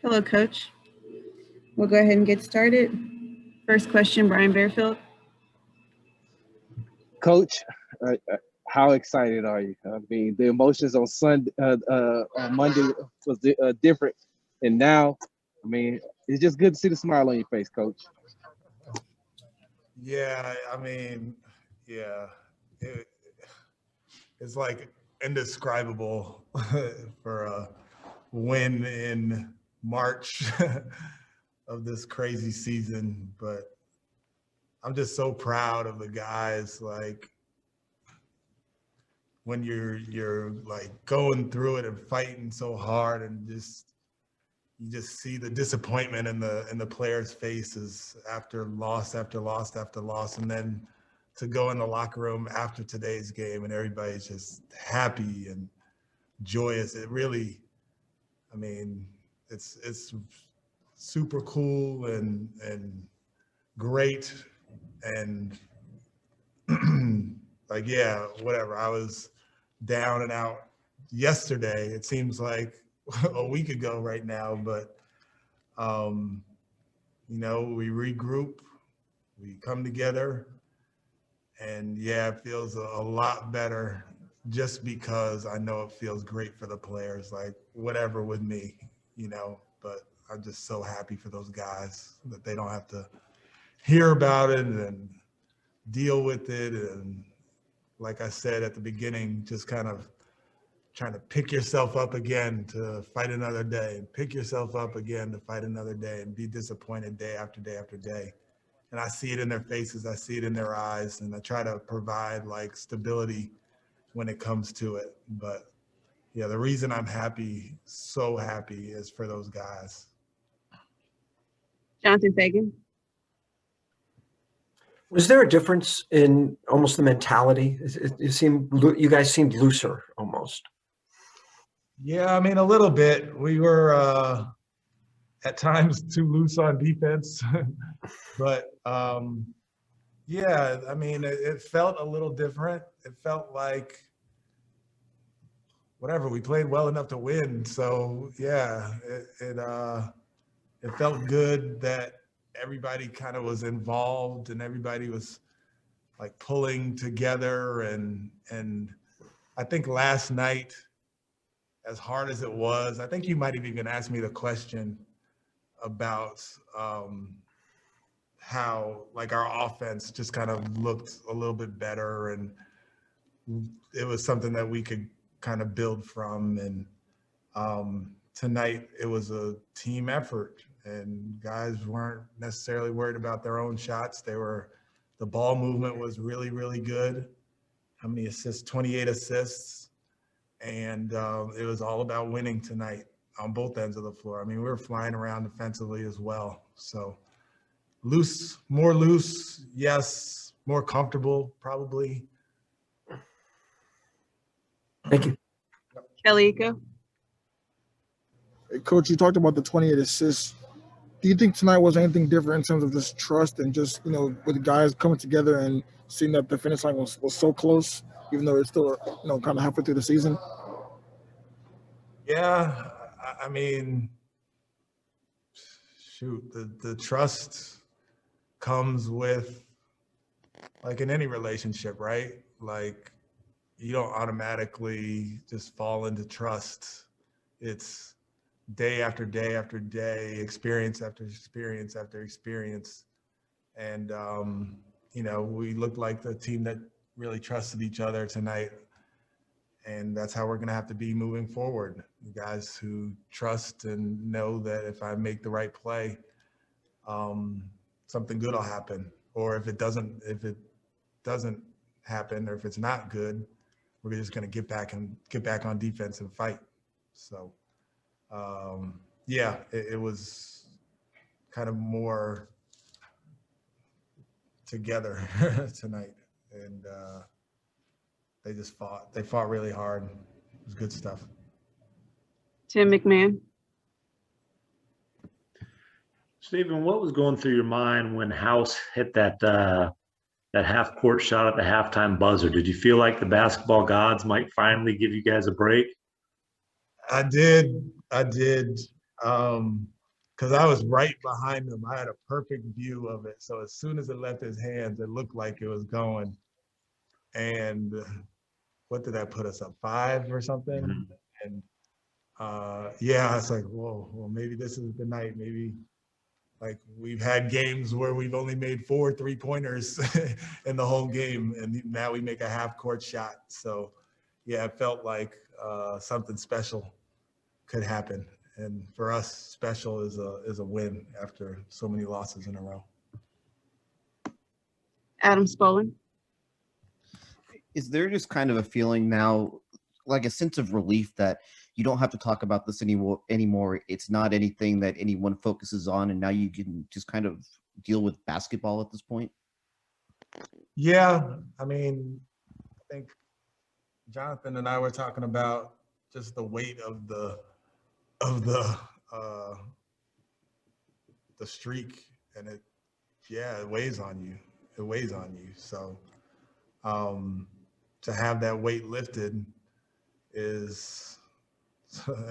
Hello, Coach. We'll go ahead and get started. First question, Brian Bearfield. Coach, how excited are you? I mean, the emotions on on Monday was different, and now, I mean, it's just good to see the smile on your face, Coach. Yeah, I mean, yeah, it's like indescribable for a win in March of this crazy season, but I'm just so proud of the guys. Like when you're like going through it and fighting so hard, and you just see the disappointment in the players' faces after loss after loss after loss, and then to go in the locker room after today's game and everybody's just happy and joyous. It really, I mean, it's super cool and great and like, yeah, whatever. I was down and out yesterday. It seems like a week ago right now, but we regroup, we come together, and yeah, it feels a lot better just because I know it feels great for the players, like whatever with me, but I'm just so happy for those guys that they don't have to hear about it and deal with it. And like I said at the beginning, just kind of trying to pick yourself up again to fight another day, and pick yourself up again to fight another day, and be disappointed day after day after day. And I see it in their faces, I see it in their eyes, and I try to provide like stability when it comes to it. But yeah, the reason I'm happy, so happy, is for those guys. Jonathan Fagan. Was there a difference in almost the mentality? You guys seemed looser almost. Yeah, I mean, a little bit. We were at times too loose on defense, but yeah, I mean, it felt a little different. It felt like whatever, we played well enough to win. So yeah, it felt good that everybody kind of was involved and everybody was like pulling together. And I think last night, as hard as it was, I think you might have even asked me the question about how like our offense just kind of looked a little bit better, and it was something that we could kind of build from. And tonight it was a team effort, and guys weren't necessarily worried about their own shots. The ball movement was really, really good. How many assists? 28 assists. And it was all about winning tonight on both ends of the floor. I mean, we were flying around defensively as well. So more loose, yes. More comfortable, probably. Thank you. Kelly Iko. Hey, Coach, you talked about the 28 assists. Do you think tonight was anything different in terms of just trust and just, with the guys coming together and seeing that the finish line was so close, even though it's still, kind of halfway through the season? Yeah, I mean, shoot, the trust comes with, like in any relationship, right? Like you don't automatically just fall into trust. It's day after day after day, experience after experience after experience. And, we looked like the team that really trusted each other tonight. And that's how we're going to have to be moving forward. You guys who trust and know that if I make the right play, something good will happen. Or if it doesn't happen, or if it's not good, we're just going to get back on defense and fight. So, yeah, it was kind of more together tonight, and they fought really hard. It was good stuff. Tim McMahon. Stephen, what was going through your mind when House hit that half court shot at the halftime buzzer? Did you feel like the basketball gods might finally give you guys a break? I did. Because I was right behind him. I had a perfect view of it. So as soon as it left his hands, it looked like it was going. And what did that put us up, 5 or something? Mhm. And yeah, it's like, whoa, well, maybe this is the night. Maybe like we've had games where we've only made 4 3-pointers in the whole game, and now we make a half-court shot. So yeah, it felt like something special could happen. And for us, special is a win after so many losses in a row. Adam Spolin. Is there just kind of a feeling now, like a sense of relief that you don't have to talk about this anymore? It's not anything that anyone focuses on, and now you can just kind of deal with basketball at this point? Yeah, I mean, I think Jonathan and I were talking about just the weight of the streak, and it weighs on you. It weighs on you. So to have that weight lifted is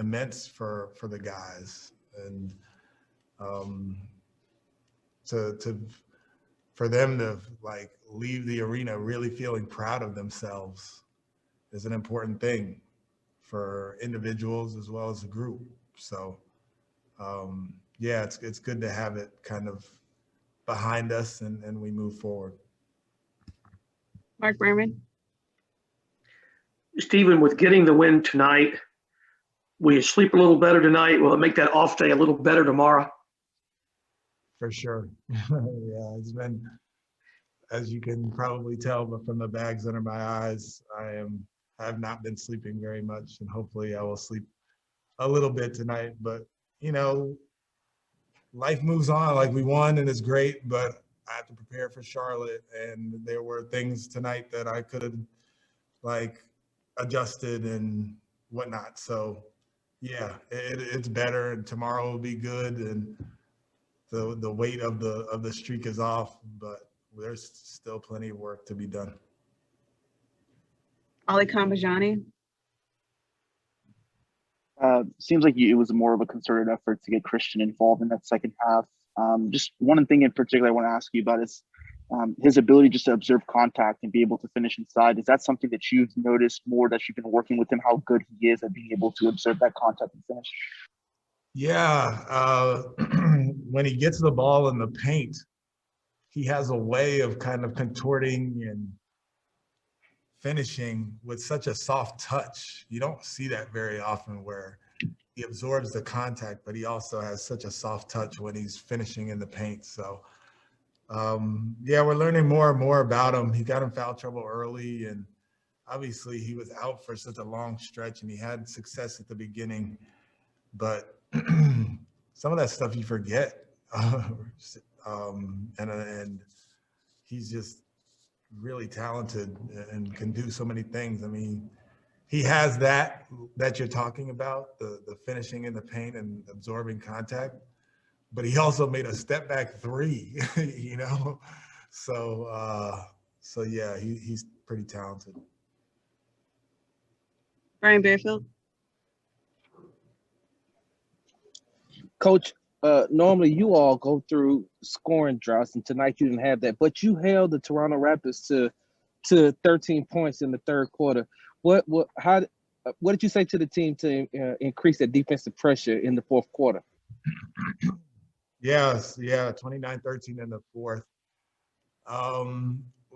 immense for the guys, and for them to like leave the arena really feeling proud of themselves is an important thing for individuals as well as a group. So yeah, it's good to have it kind of behind us and we move forward. Mark Berman. Stephen, with getting the win tonight, will you sleep a little better tonight? Will it make that off day a little better tomorrow? For sure. Yeah, it's been, as you can probably tell, but from the bags under my eyes, I have not been sleeping very much, and hopefully I will sleep a little bit tonight. But you know, life moves on. Like, we won and it's great, but I have to prepare for Charlotte, and there were things tonight that I could have like adjusted and whatnot. So yeah, it's better, and tomorrow will be good, and the weight of the streak is off, but there's still plenty of work to be done. Ali Kambajani. Seems like it was more of a concerted effort to get Christian involved in that second half. Just one thing in particular I want to ask you about is his ability just to observe contact and be able to finish inside. Is that something that you've noticed more, that you've been working with him, how good he is at being able to observe that contact and finish? Yeah, when he gets the ball in the paint, he has a way of kind of contorting and finishing with such a soft touch. You don't see that very often, where he absorbs the contact, but he also has such a soft touch when he's finishing in the paint. So yeah, we're learning more and more about him. He got in foul trouble early, and obviously he was out for such a long stretch, and he had success at the beginning, but some of that stuff you forget. And he's just really talented and can do so many things. I mean, he has that you're talking about, the finishing in the paint and absorbing contact, but he also made a step back 3, you know? So yeah, he's pretty talented. Brian Bearfield. Coach, normally you all go through scoring droughts, and tonight you didn't have that, but you held the Toronto Raptors to 13 points in the third quarter. What did you say to the team to increase that defensive pressure in the fourth quarter? Yes, yeah, 29-13 in the fourth.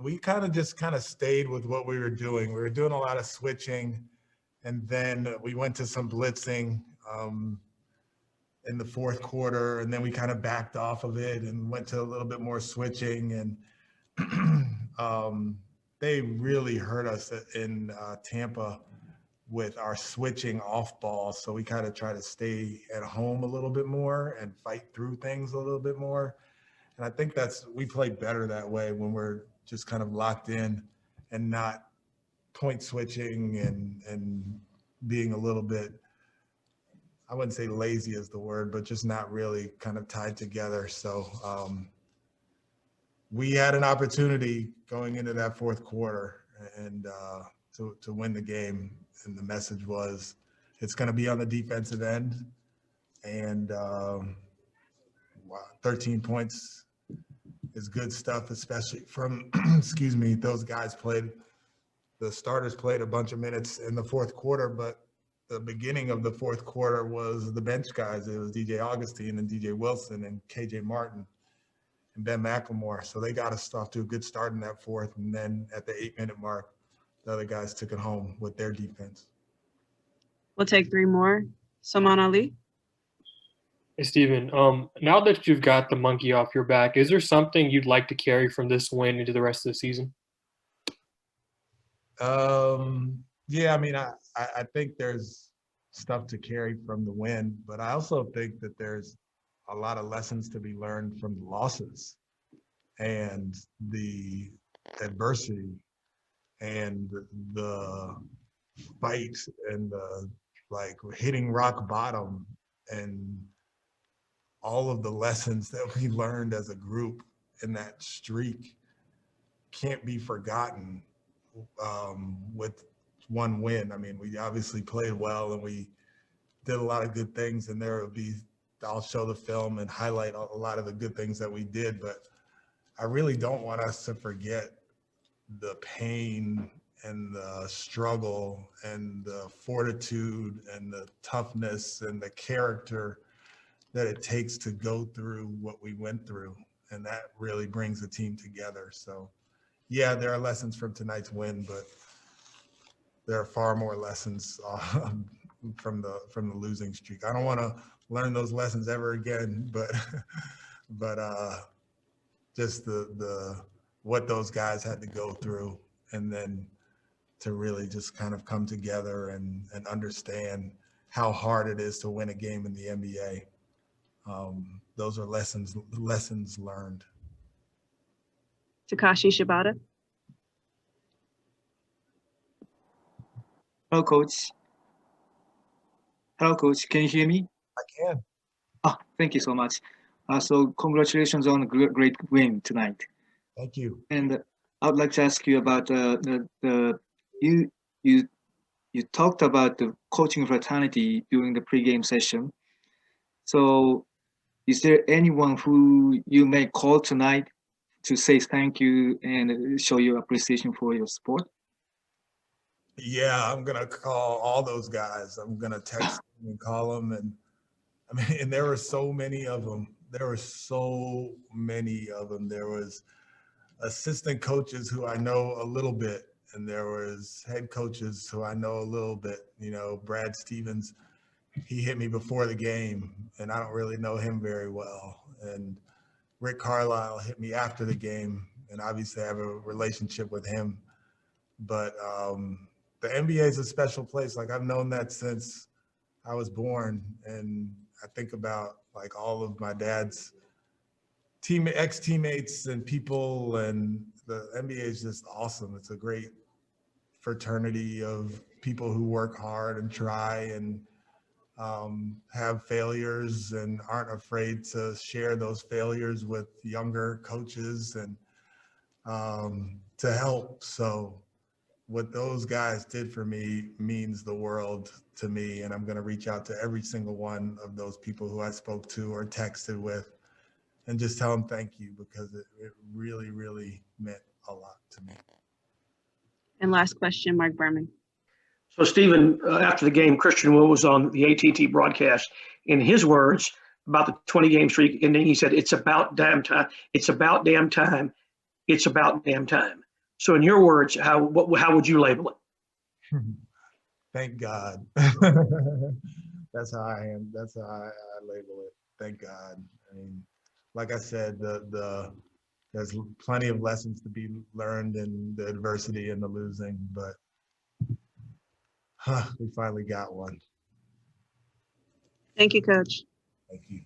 We kind of stayed with what we were doing. We were doing a lot of switching, and then we went to some blitzing in the fourth quarter, and then we kind of backed off of it and went to a little bit more switching, and they really hurt us in Tampa with our switching off ball. So we kind of try to stay at home a little bit more and fight through things a little bit more. And I think we play better that way, when we're just kind of locked in and not point switching and being a little bit, I wouldn't say lazy is the word, but just not really kind of tied together. So we had an opportunity going into that fourth quarter and to win the game. And the message was, it's going to be on the defensive end, And 13 points is good stuff, especially from, excuse me, those guys played, the starters played a bunch of minutes in the fourth quarter, but the beginning of the fourth quarter was the bench guys. It was DJ Augustine and DJ Wilson and KJ Martin and Ben McLemore. So they got us off to a good start in that fourth. And then at the 8-minute mark, the other guys took it home with their defense. We'll take 3 more. Salman Ali. Hey, Stephen, now that you've got the monkey off your back, is there something you'd like to carry from this win into the rest of the season? Yeah, I mean, I think there's stuff to carry from the win, but I also think that there's a lot of lessons to be learned from the losses and the adversity and the fight and the like hitting rock bottom and all of the lessons that we learned as a group in that streak can't be forgotten with one win. I mean, we obviously played well and we did a lot of good things, and there will be, I'll show the film and highlight a lot of the good things that we did, but I really don't want us to forget the pain and the struggle and the fortitude and the toughness and the character that it takes to go through what we went through. And that really brings the team together. So yeah, there are lessons from tonight's win, but there are far more lessons from the losing streak. I don't want to learn those lessons ever again, but just the what those guys had to go through, and then to really just kind of come together and understand how hard it is to win a game in the NBA. Those are lessons learned. Takashi Shibata. Hello, Coach. Hello, Coach. Can you hear me? I can. Oh, thank you so much. So congratulations on a great win tonight. Thank you. And I would like to ask you about you talked about the coaching fraternity during the pregame session. So is there anyone who you may call tonight to say thank you and show your appreciation for your support? Yeah, I'm gonna call all those guys. I'm gonna text them and call them, and I mean, and there were so many of them. There were so many of them. There was assistant coaches who I know a little bit, and there was head coaches who I know a little bit. You know, Brad Stevens, he hit me before the game, and I don't really know him very well. And Rick Carlisle hit me after the game, and obviously I have a relationship with him. But the NBA is a special place. Like, I've known that since I was born, and I think about like all of my dad's ex-teammates and people, and the NBA is just awesome. It's a great fraternity of people who work hard and try and have failures and aren't afraid to share those failures with younger coaches and to help. So what those guys did for me means the world to me, and I'm going to reach out to every single one of those people who I spoke to or texted with and just tell them thank you, because it really, really meant a lot to me. And last question, Mark Berman. So, Stephen, after the game, Christian Wood was on the AT&T broadcast. In his words about the 20-game streak, and then he said, "It's about damn time. It's about damn time. It's about damn time." So, in your words, how would you label it? Thank God. That's how I am. That's how I label it. Thank God. I mean, like I said, there's plenty of lessons to be learned in the adversity and the losing, but we finally got one. Thank you, Coach. Thank you.